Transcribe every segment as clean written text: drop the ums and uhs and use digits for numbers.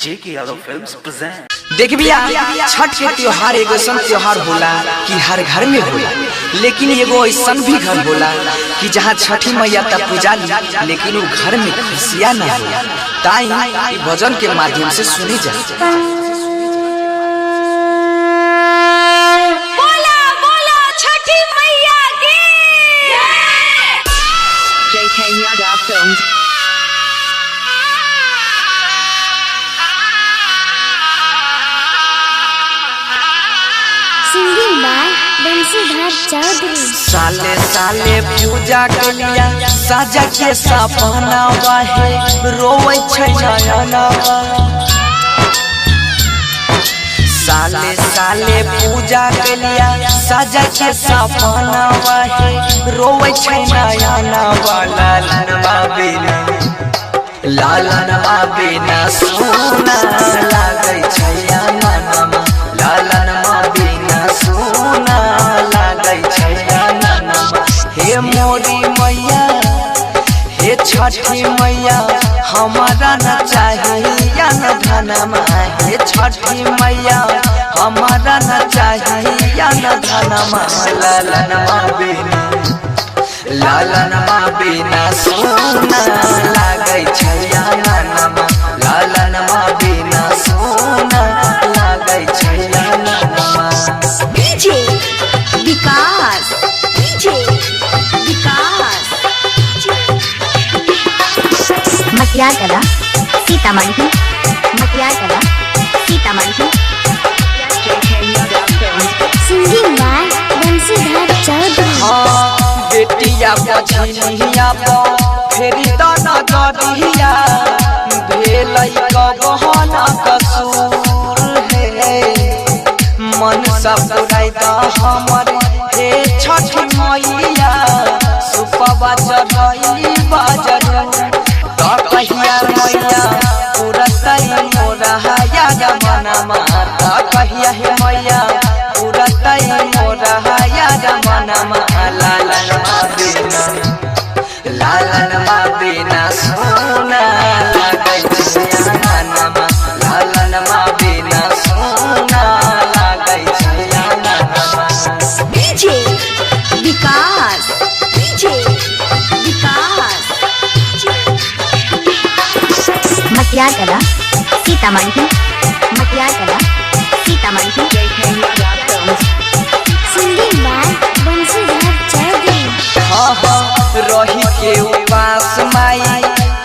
जेके Yadav films present. देख भैया, छठ के त्योहार एगो ऐसा त्योहार होला कि हर घर में होला, लेकिन एगो ऐसा भी घर होला कि जहाँ छठी मैया तब पूजा ली लेकिन वो घर में खुशियाँ न होला। ताई भजन के माध्यम से सुनी जाए। JK Yadav Films. Singing by Bansidhar Chaudhary. साले साले पूजा के लिया साजा के सपना है, रोवे छै नयना। साले साले पूजा के लिया साजा के सपना है, रोवे छै नयना। लालनवा बिना सोना लागै छै अननमा, लालनवा बिना सोना लागै छै अननमा। हे मोरी मैया, हे छठी मैया, हमारा न चाहिए न धनमा। हे छठी मैया, हमारा न चाहिए न धनमा। लालनवा बिना सोना लागै छै अननमा, लालनवा बिना सोना लागै छै अननमा। डीजे विकास, डीजे विकास। मटियार Kala Sitamarhi, Matiyar Kala Sitamarhi. JK Yadav Films. Singing by Bansidhar Chaudhary. बेटिया बछनिया फेरी त नजरिया, भेलै कबहन कसूर हे। मन सब पुराई द हमर हे छठी मैया, सुपवा चढ़ई बाजरू त कहिया मैया पुरतै मोरा याद मनमा। त कहिया हे मैया पुरतै मोरा याद मनमा। लालनवा बिना सोना लागै छै अननमा, लालनवा बिना सोना लागै छै अननमा। डीजे विकास, डीजे विकास। मटियार Kala Sitamarhi, Matiyar Kala Sitamarhi. JK Yadav Films. Singing by Bansidhar Chaudhary. रही के उपास माई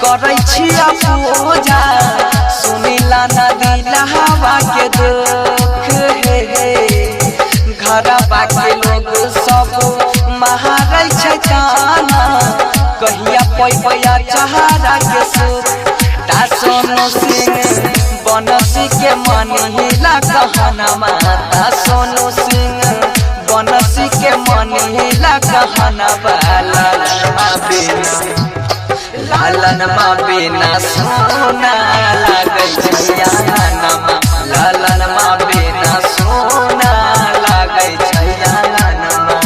करै छिया पूजा, सुनिला नदी नहावा के दुख हे। घरवा के लोग सब महारै छै ताना, कहिया पैया चहारा के सुख। ता सोनू सिंह बनसी के मनीला कहनमा, ता सोनू सिंह बनसी के मनीला कहनवा। लालनवा बिना सोना लागै छै अननमा, लालनवा बिना सोना लागै छै अननमा।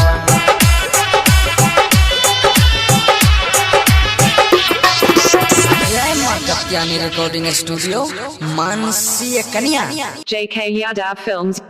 जय मां कत्यानी रिकॉर्डिंग स्टूडियो, मानसी कन्या। JK Yadav Films.